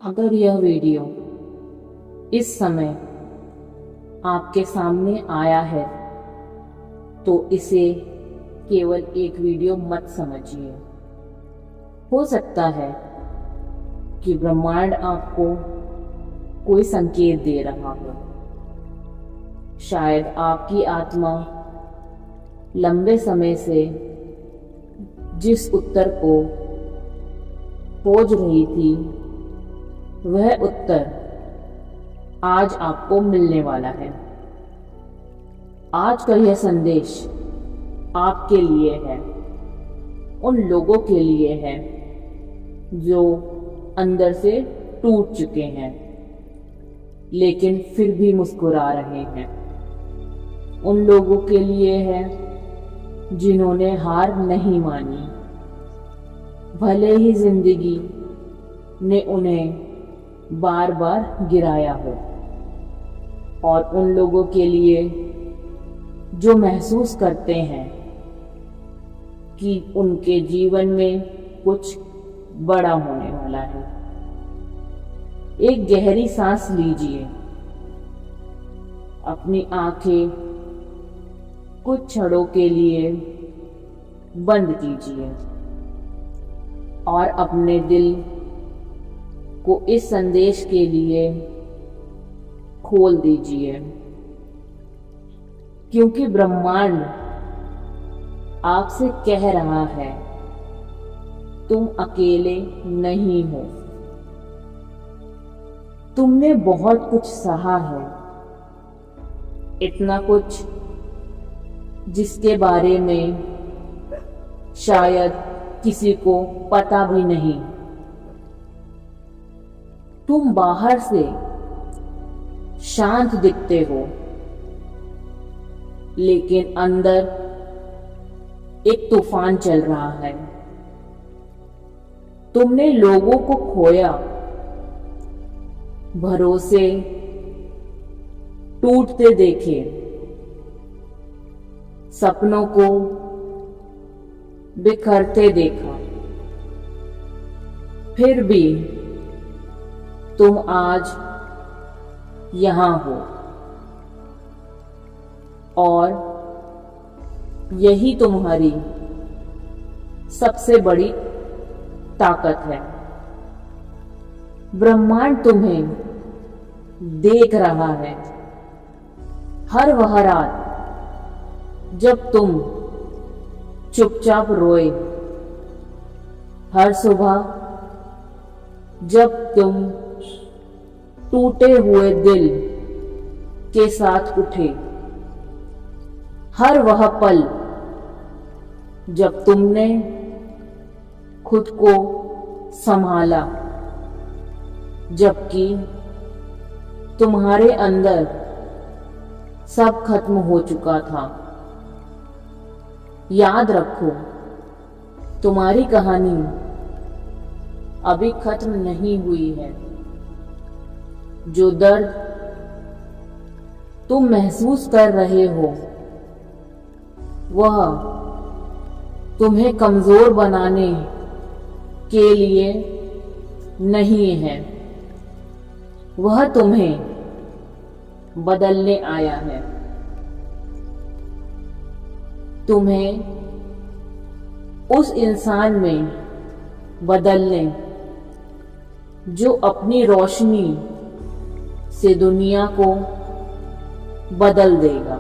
अगर यह वीडियो इस समय आपके सामने आया है तो इसे केवल एक वीडियो मत समझिए। हो सकता है कि ब्रह्मांड आपको कोई संकेत दे रहा हो। शायद आपकी आत्मा लंबे समय से जिस उत्तर को खोज रही थी वह उत्तर आज आपको मिलने वाला है। आज का यह संदेश आपके लिए है, उन लोगों के लिए है जो अंदर से टूट चुके हैं लेकिन फिर भी मुस्कुरा रहे हैं। उन लोगों के लिए है जिन्होंने हार नहीं मानी, भले ही जिंदगी ने उन्हें बार बार गिराया हो। और उन लोगों के लिए जो महसूस करते हैं कि उनके जीवन में कुछ बड़ा होने वाला है। एक गहरी सांस लीजिए, अपनी आंखें कुछ क्षणों के लिए बंद कीजिए और अपने दिल को इस संदेश के लिए खोल दीजिए, क्योंकि ब्रह्मांड आपसे कह रहा है तुम अकेले नहीं हो। तुमने बहुत कुछ सहा है, इतना कुछ जिसके बारे में शायद किसी को पता भी नहीं। तुम बाहर से शांत दिखते हो लेकिन अंदर एक तूफान चल रहा है। तुमने लोगों को खोया, भरोसे टूटते देखे, सपनों को बिखरते देखा, फिर भी तुम आज यहां हो। और यही तुम्हारी सबसे बड़ी ताकत है। ब्रह्मांड तुम्हें देख रहा है। हर वह रात जब तुम चुपचाप रोए, हर सुबह जब तुम टूटे हुए दिल के साथ उठे, हर वह पल जब तुमने खुद को संभाला जबकि तुम्हारे अंदर सब खत्म हो चुका था। याद रखो, तुम्हारी कहानी अभी खत्म नहीं हुई है। जो दर्द तुम महसूस कर रहे हो वह तुम्हें कमजोर बनाने के लिए नहीं है, वह तुम्हें बदलने आया है। तुम्हें उस इंसान में बदलने जो अपनी रोशनी से दुनिया को बदल देगा।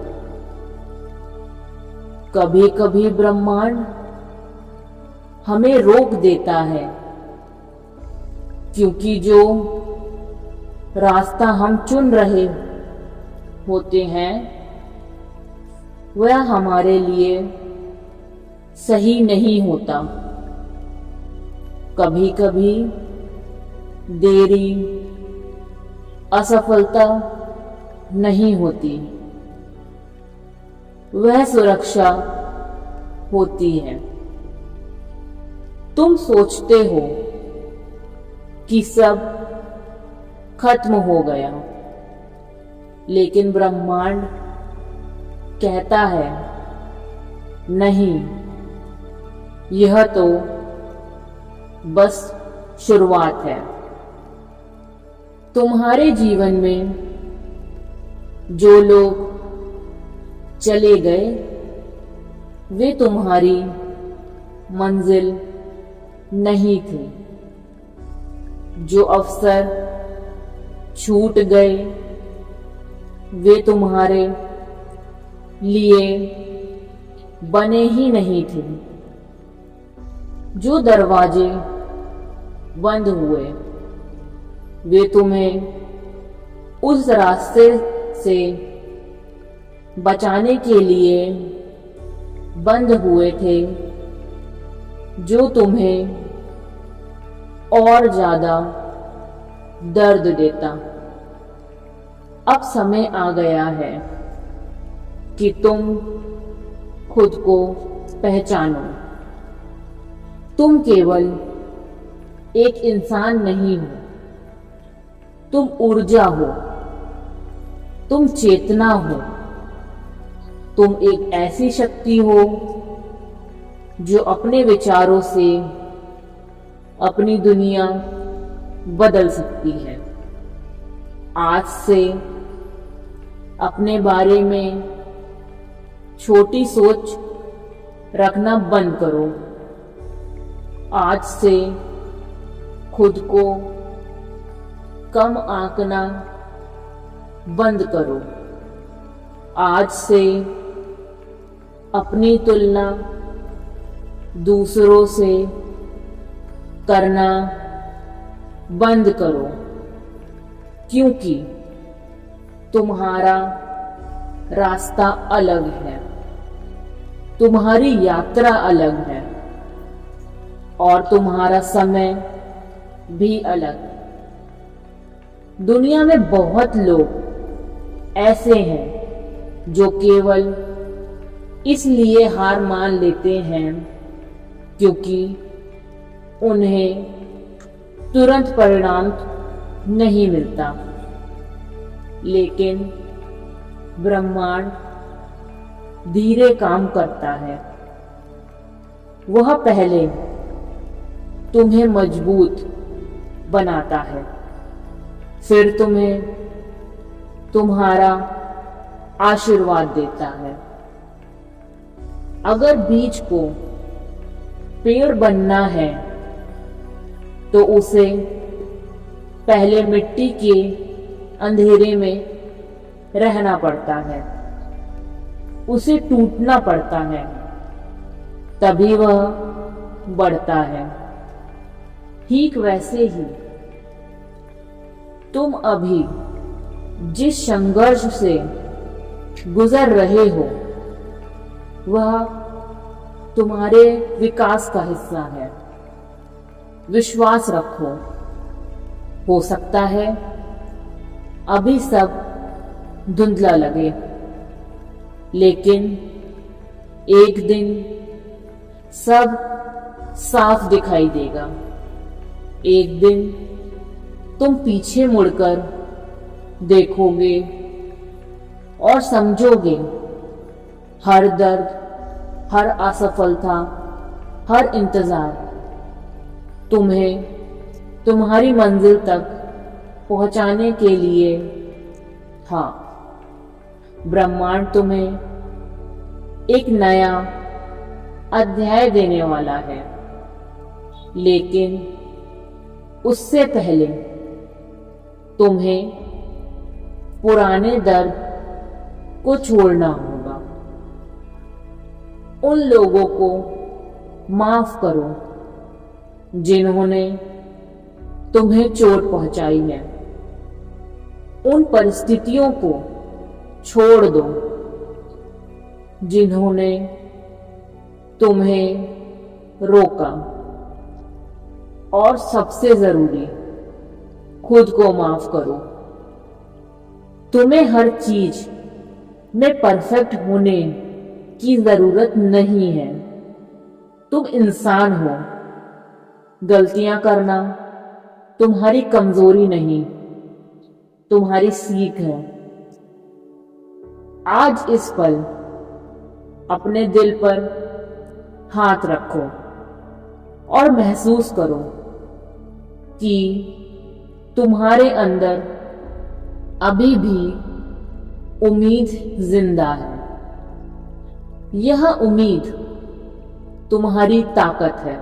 कभी कभी ब्रह्मांड हमें रोक देता है क्योंकि जो रास्ता हम चुन रहे होते हैं वह हमारे लिए सही नहीं होता। कभी कभी देरी असफलता नहीं होती, वह सुरक्षा होती है। तुम सोचते हो कि सब खत्म हो गया, लेकिन ब्रह्मांड कहता है नहीं, यह तो बस शुरुआत है। तुम्हारे जीवन में जो लोग चले गए वे तुम्हारी मंजिल नहीं थे। जो अवसर छूट गए वे तुम्हारे लिए बने ही नहीं थे। जो दरवाजे बंद हुए वे तुम्हें उस रास्ते से बचाने के लिए बंद हुए थे जो तुम्हें और ज्यादा दर्द देता। अब समय आ गया है कि तुम खुद को पहचानो। तुम केवल एक इंसान नहीं हो, तुम ऊर्जा हो, तुम चेतना हो, तुम एक ऐसी शक्ति हो जो अपने विचारों से अपनी दुनिया बदल सकती है। आज से अपने बारे में छोटी सोच रखना बंद करो। आज से खुद को कम आंकना बंद करो। आज से अपनी तुलना दूसरों से करना बंद करो, क्योंकि तुम्हारा रास्ता अलग है, तुम्हारी यात्रा अलग है और तुम्हारा समय भी अलग। दुनिया में बहुत लोग ऐसे हैं जो केवल इसलिए हार मान लेते हैं क्योंकि उन्हें तुरंत परिणाम नहीं मिलता। लेकिन ब्रह्मांड धीरे काम करता है। वह पहले तुम्हें मजबूत बनाता है, फिर तुम्हें तुम्हारा आशीर्वाद देता है। अगर बीज को पेड़ बनना है तो उसे पहले मिट्टी के अंधेरे में रहना पड़ता है, उसे टूटना पड़ता है, तभी वह बढ़ता है। ठीक वैसे ही तुम अभी जिस संघर्ष से गुजर रहे हो वह तुम्हारे विकास का हिस्सा है। विश्वास रखो, हो सकता है अभी सब धुंधला लगे, लेकिन एक दिन सब साफ दिखाई देगा। एक दिन तुम पीछे मुड़कर देखोगे और समझोगे हर दर्द, हर असफलता, हर इंतजार तुम्हें तुम्हारी मंजिल तक पहुंचाने के लिए था। ब्रह्मांड तुम्हें एक नया अध्याय देने वाला है, लेकिन उससे पहले तुम्हें पुराने दर्द को छोड़ना होगा। उन लोगों को माफ करो जिन्होंने तुम्हें चोट पहुंचाई है। उन परिस्थितियों को छोड़ दो जिन्होंने तुम्हें रोका। और सबसे जरूरी, खुद को माफ करो। तुम्हें हर चीज में परफेक्ट होने की जरूरत नहीं है। तुम इंसान हो। गलतियां करना तुम्हारी कमजोरी नहीं, तुम्हारी सीख है। आज इस पल अपने दिल पर हाथ रखो और महसूस करो कि तुम्हारे अंदर अभी भी उम्मीद जिंदा है। यह उम्मीद तुम्हारी ताकत है।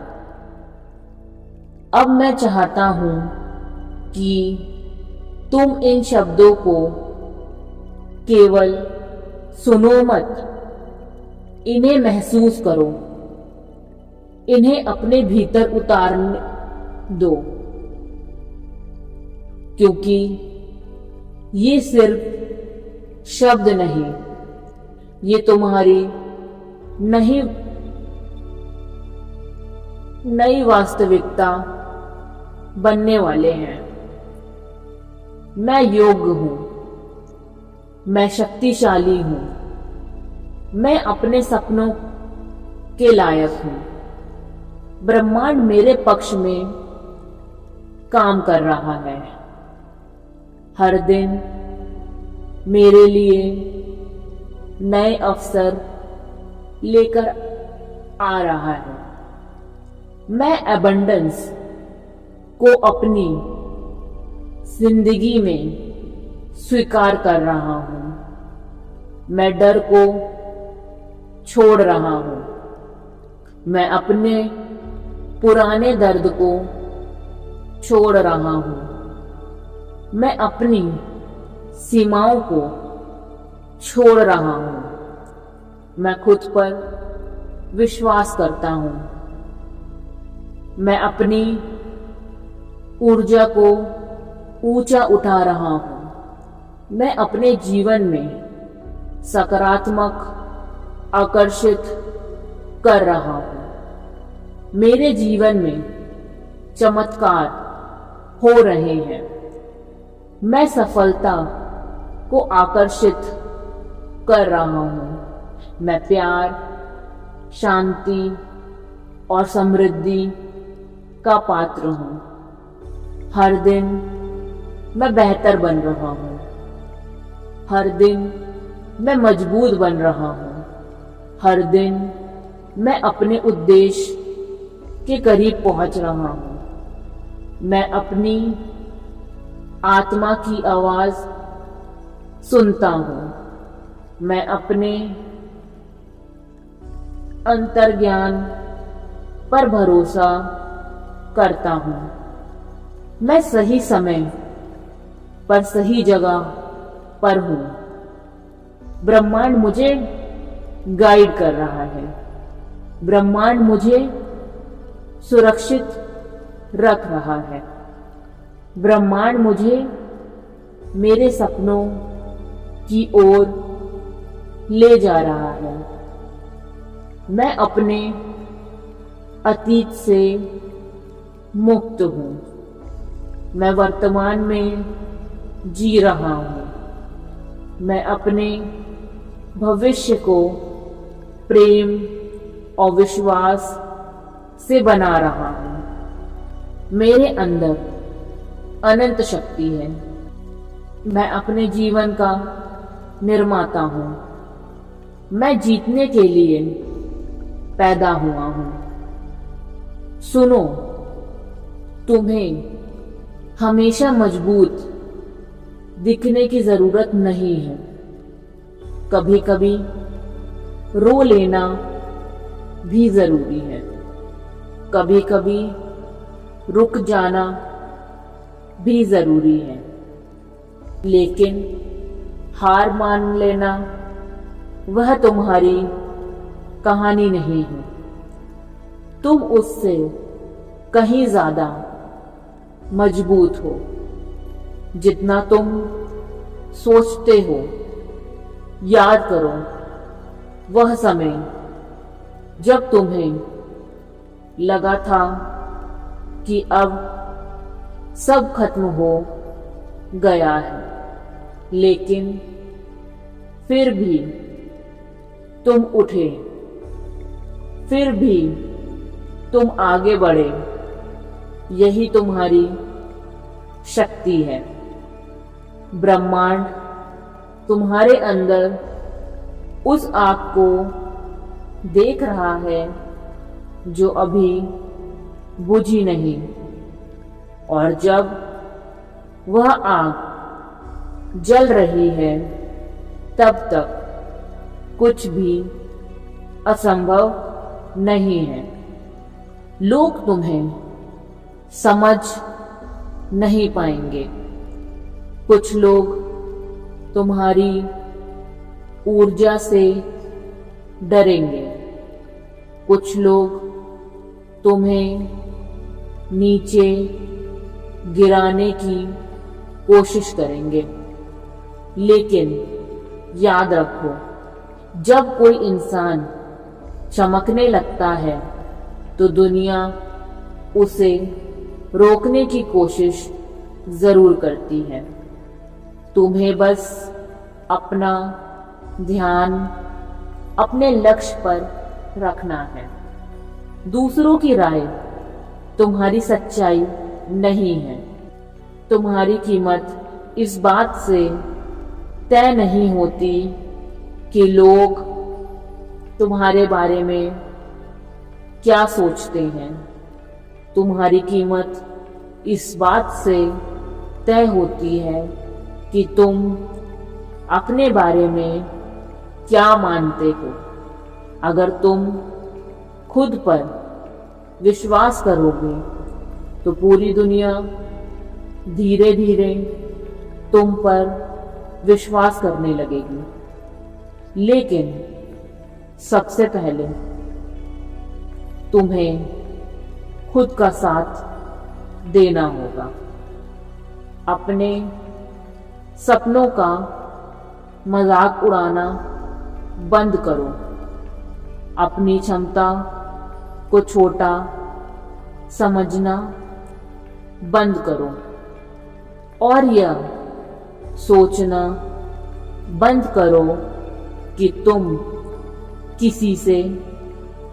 अब मैं चाहता हूं कि तुम इन शब्दों को केवल सुनो मत, इन्हें महसूस करो, इन्हें अपने भीतर उतारने दो, क्योंकि ये सिर्फ शब्द नहीं, ये तुम्हारी नई वास्तविकता बनने वाले हैं। मैं योग्य हूं, मैं शक्तिशाली हूं, मैं अपने सपनों के लायक हूं। ब्रह्मांड मेरे पक्ष में काम कर रहा है। हर दिन मेरे लिए नए अवसर लेकर आ रहा है। मैं एबंडेंस को अपनी जिंदगी में स्वीकार कर रहा हूं। मैं डर को छोड़ रहा हूं। मैं अपने पुराने दर्द को छोड़ रहा हूं। मैं अपनी सीमाओं को छोड़ रहा हूं। मैं खुद पर विश्वास करता हूं। मैं अपनी ऊर्जा को ऊंचा उठा रहा हूं। मैं अपने जीवन में सकारात्मक आकर्षित कर रहा हूं। मेरे जीवन में चमत्कार हो रहे हैं। मैं सफलता को आकर्षित कर रहा हूं। मैं प्यार, शांति और समृद्धि का पात्र हूं। हर दिन मैं बेहतर बन रहा हूं। हर दिन मैं मजबूत बन रहा हूं। हर दिन मैं अपने उद्देश्य के करीब पहुंच रहा हूं। मैं अपनी आत्मा की आवाज सुनता हूं। मैं अपने अंतर्ज्ञान पर भरोसा करता हूं। मैं सही समय पर सही जगह पर हूं। ब्रह्मांड मुझे गाइड कर रहा है। ब्रह्मांड मुझे सुरक्षित रख रहा है। ब्रह्मांड मुझे मेरे सपनों की ओर ले जा रहा है। मैं अपने अतीत से मुक्त हूं। मैं वर्तमान में जी रहा हूं। मैं अपने भविष्य को प्रेम और विश्वास से बना रहा हूं। मेरे अंदर अनंत शक्ति है। मैं अपने जीवन का निर्माता हूं। मैं जीतने के लिए पैदा हुआ हूं। सुनो, तुम्हें हमेशा मजबूत दिखने की जरूरत नहीं है। कभी कभी रो लेना भी जरूरी है। कभी कभी रुक जाना भी जरूरी है। लेकिन हार मान लेना वह तुम्हारी कहानी नहीं है। तुम उससे कहीं ज्यादा मजबूत हो जितना तुम सोचते हो। याद करो वह समय जब तुम्हें लगा था कि अब सब खत्म हो गया है, लेकिन फिर भी तुम उठे, फिर भी तुम आगे बढ़े। यही तुम्हारी शक्ति है। ब्रह्मांड तुम्हारे अंदर उस आग को देख रहा है जो अभी बुझी नहीं, और जब वह आग जल रही है तब तक कुछ भी असंभव नहीं है। लोग तुम्हें समझ नहीं पाएंगे। कुछ लोग तुम्हारी ऊर्जा से डरेंगे। कुछ लोग तुम्हें नीचे गिराने की कोशिश करेंगे। लेकिन याद रखो, जब कोई इंसान चमकने लगता है तो दुनिया उसे रोकने की कोशिश जरूर करती है। तुम्हें बस अपना ध्यान अपने लक्ष्य पर रखना है। दूसरों की राय तुम्हारी सच्चाई नहीं है। तुम्हारी कीमत इस बात से तय नहीं होती कि लोग तुम्हारे बारे में क्या सोचते हैं। तुम्हारी कीमत इस बात से तय होती है कि तुम अपने बारे में क्या मानते हो। अगर तुम खुद पर विश्वास करोगे तो पूरी दुनिया धीरे धीरे तुम पर विश्वास करने लगेगी। लेकिन सबसे पहले तुम्हें खुद का साथ देना होगा। अपने सपनों का मजाक उड़ाना बंद करो। अपनी क्षमता को छोटा समझना बंद करो और यह सोचना बंद करो कि तुम किसी से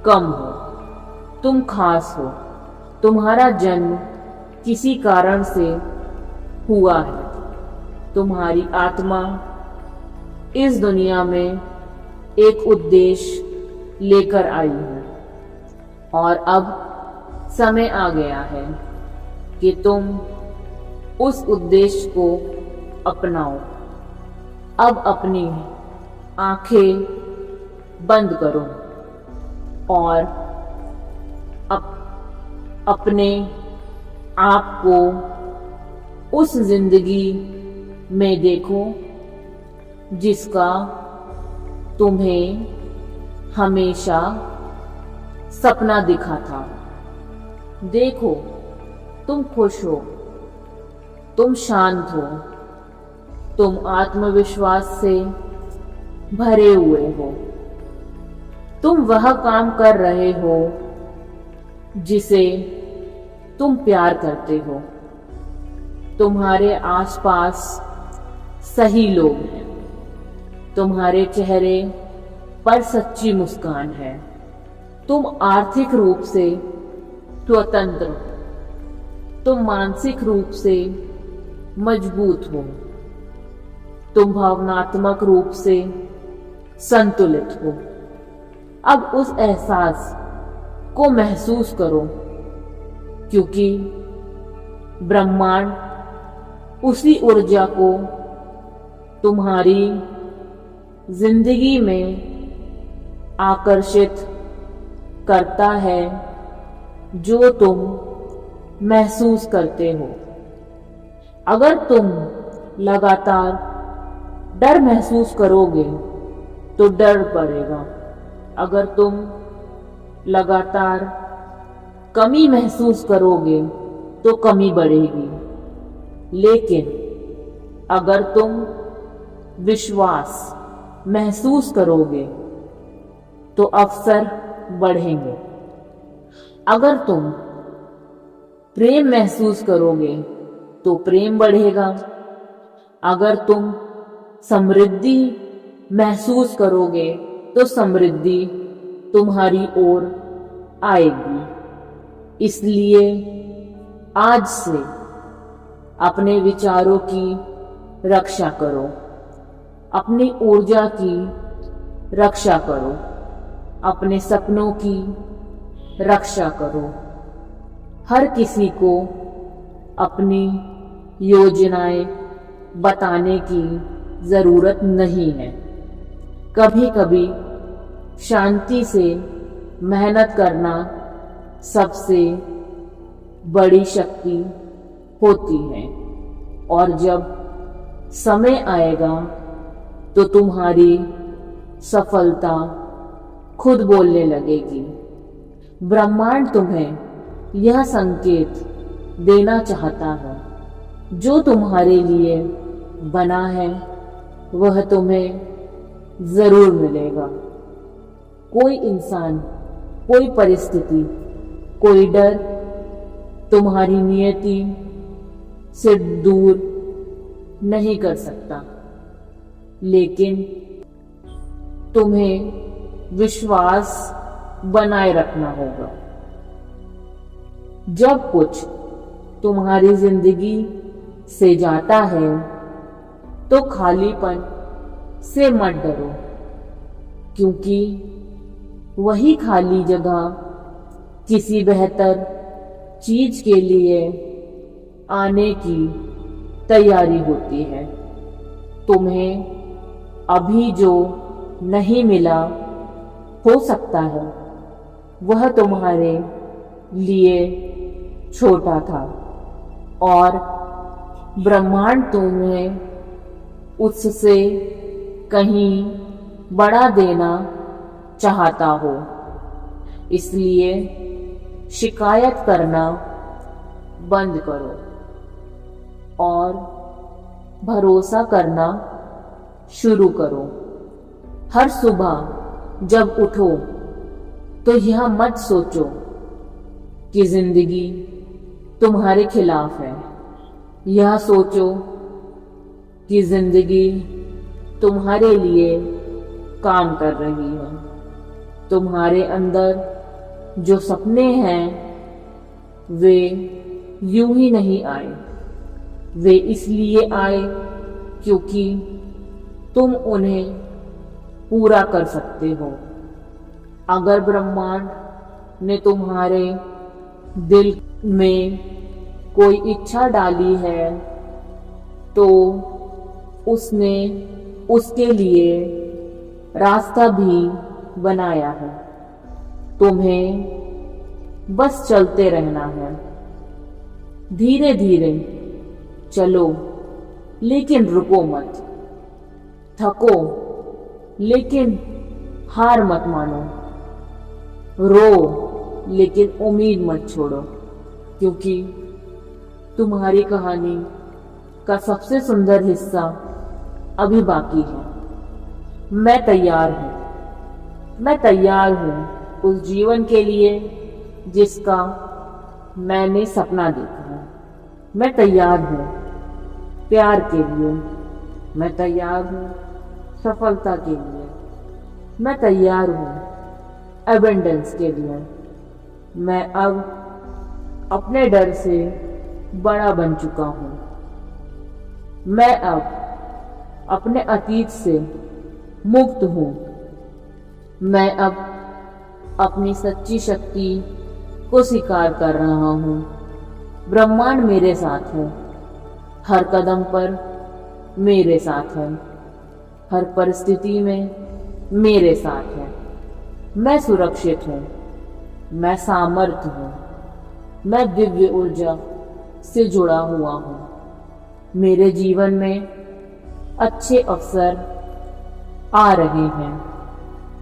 कम हो। तुम खास हो। तुम्हारा जन्म किसी कारण से हुआ है। तुम्हारी आत्मा इस दुनिया में एक उद्देश्य लेकर आई है और अब समय आ गया है कि तुम उस उद्देश्य को अपनाओ। अब अपनी आंखें बंद करो और अपने आप को उस जिंदगी में देखो जिसका तुम्हें हमेशा सपना दिखा था। देखो, तुम खुश हो, तुम शांत हो, तुम आत्मविश्वास से भरे हुए हो। तुम वह काम कर रहे हो जिसे तुम प्यार करते हो। तुम्हारे आसपास सही लोग हैं। तुम्हारे चेहरे पर सच्ची मुस्कान है। तुम आर्थिक रूप से स्वतंत्र हो। तुम मानसिक रूप से मजबूत हो। तुम भावनात्मक रूप से संतुलित हो। अब उस एहसास को महसूस करो क्योंकि ब्रह्मांड उसी ऊर्जा को तुम्हारी जिंदगी में आकर्षित करता है जो तुम महसूस करते हो। अगर तुम लगातार डर महसूस करोगे तो डर बढ़ेगा। अगर तुम लगातार कमी महसूस करोगे तो कमी बढ़ेगी। लेकिन अगर तुम विश्वास महसूस करोगे तो अवसर बढ़ेंगे। अगर तुम प्रेम महसूस करोगे तो प्रेम बढ़ेगा। अगर तुम समृद्धि महसूस करोगे तो समृद्धि तुम्हारी ओर आएगी। इसलिए आज से अपने विचारों की रक्षा करो, अपनी ऊर्जा की रक्षा करो, अपने सपनों की रक्षा करो। हर किसी को अपनी योजनाएं बताने की जरूरत नहीं है। कभी कभी शांति से मेहनत करना सबसे बड़ी शक्ति होती है, और जब समय आएगा तो तुम्हारी सफलता खुद बोलने लगेगी। ब्रह्मांड तुम्हें यह संकेत देना चाहता है, जो तुम्हारे लिए बना है वह तुम्हें जरूर मिलेगा। कोई इंसान, कोई परिस्थिति, कोई डर तुम्हारी नियति से दूर नहीं कर सकता, लेकिन तुम्हें विश्वास बनाए रखना होगा। जब कुछ तुम्हारी जिंदगी से जाता है तो खालीपन से मत डरो, क्योंकि वही खाली जगह किसी बेहतर चीज के लिए आने की तैयारी होती है। तुम्हें अभी जो नहीं मिला, हो सकता है वह तुम्हारे लिए छोटा था, और ब्रह्मांड तुम्हें उससे कहीं बड़ा देना चाहता हो। इसलिए शिकायत करना बंद करो और भरोसा करना शुरू करो। हर सुबह जब उठो तो यह मत सोचो कि जिंदगी तुम्हारे खिलाफ है। यह सोचो कि जिंदगी तुम्हारे लिए काम कर रही है। तुम्हारे अंदर जो सपने हैं वे यूं ही नहीं आए, वे इसलिए आए क्योंकि तुम उन्हें पूरा कर सकते हो। अगर ब्रह्मांड ने तुम्हारे दिल में कोई इच्छा डाली है तो उसने उसके लिए रास्ता भी बनाया है। तुम्हें बस चलते रहना है। धीरे धीरे चलो, लेकिन रुको मत। थको, लेकिन हार मत मानो। रो, लेकिन उम्मीद मत छोड़ो, क्योंकि तुम्हारी कहानी का सबसे सुंदर हिस्सा अभी बाकी है। मैं तैयार हूं। मैं तैयार हूं उस जीवन के लिए जिसका मैंने सपना देखा है। मैं तैयार हूं प्यार के लिए। मैं तैयार हूं सफलता के लिए। मैं तैयार हूं एबंडेंस के लिए। मैं अब अपने डर से बड़ा बन चुका हूं। मैं अब अपने अतीत से मुक्त हूं। मैं अब अपनी सच्ची शक्ति को स्वीकार कर रहा हूं। ब्रह्मांड मेरे साथ है, हर कदम पर मेरे साथ है, हर परिस्थिति में मेरे साथ है। मैं सुरक्षित हूं, मैं सामर्थ्य हूं, मैं दिव्य ऊर्जा से जुड़ा हुआ हूं। मेरे जीवन में अच्छे अवसर आ रहे हैं।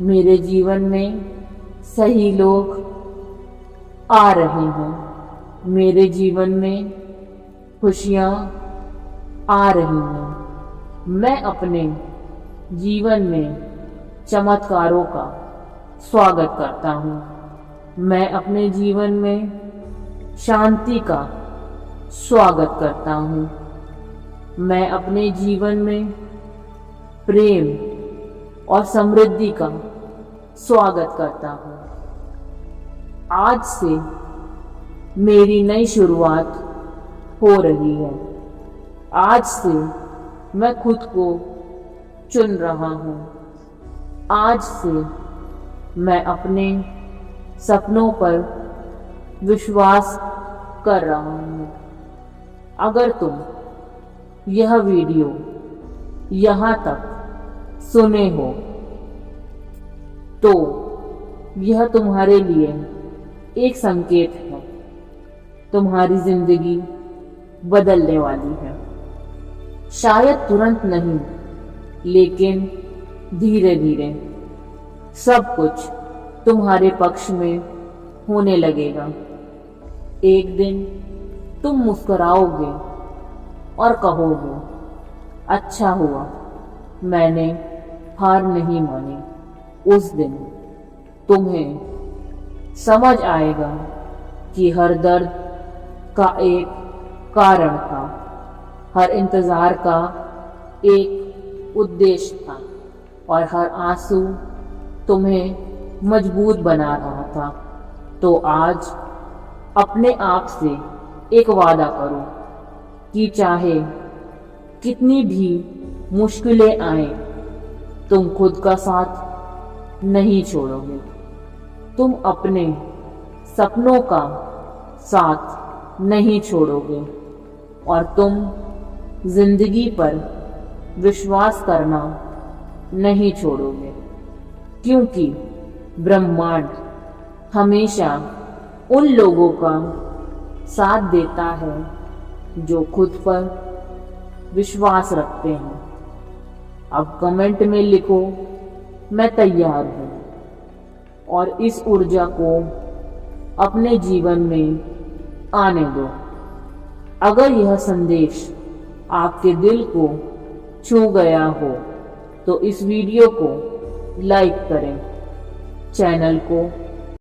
मेरे जीवन में सही लोग आ रहे हैं। मेरे जीवन में खुशियां आ रही हैं। मैं अपने जीवन में चमत्कारों का स्वागत करता हूं। मैं अपने जीवन में शांति का स्वागत करता हूं। मैं अपने जीवन में प्रेम और समृद्धि का स्वागत करता हूं। आज से मेरी नई शुरुआत हो रही है। आज से मैं खुद को चुन रहा हूं। आज से मैं अपने सपनों पर विश्वास कर रहा हूं। अगर तुम यह वीडियो यहाँ तक सुने हो तो यह तुम्हारे लिए एक संकेत है। तुम्हारी जिंदगी बदलने वाली है। शायद तुरंत नहीं, लेकिन धीरे धीरे सब कुछ तुम्हारे पक्ष में होने लगेगा। एक दिन तुम मुस्कुराओगे और कहोगे, अच्छा हुआ मैंने हार नहीं मानी। उस दिन तुम्हें समझ आएगा कि हर दर्द का एक कारण था, हर इंतजार का एक उद्देश्य था और हर आंसू तुम्हें मजबूत बना रहा था। तो आज अपने आप से एक वादा करो कि चाहे कितनी भी मुश्किलें आए, तुम खुद का साथ नहीं छोड़ोगे। तुम अपने सपनों का साथ नहीं छोड़ोगे और तुम जिंदगी पर विश्वास करना नहीं छोड़ोगे, क्योंकि ब्रह्मांड हमेशा उन लोगों का साथ देता है जो खुद पर विश्वास रखते हैं। अब कमेंट में लिखो, मैं तैयार हूं, और इस ऊर्जा को अपने जीवन में आने दो। अगर यह संदेश आपके दिल को छू गया हो तो इस वीडियो को लाइक करें, चैनल को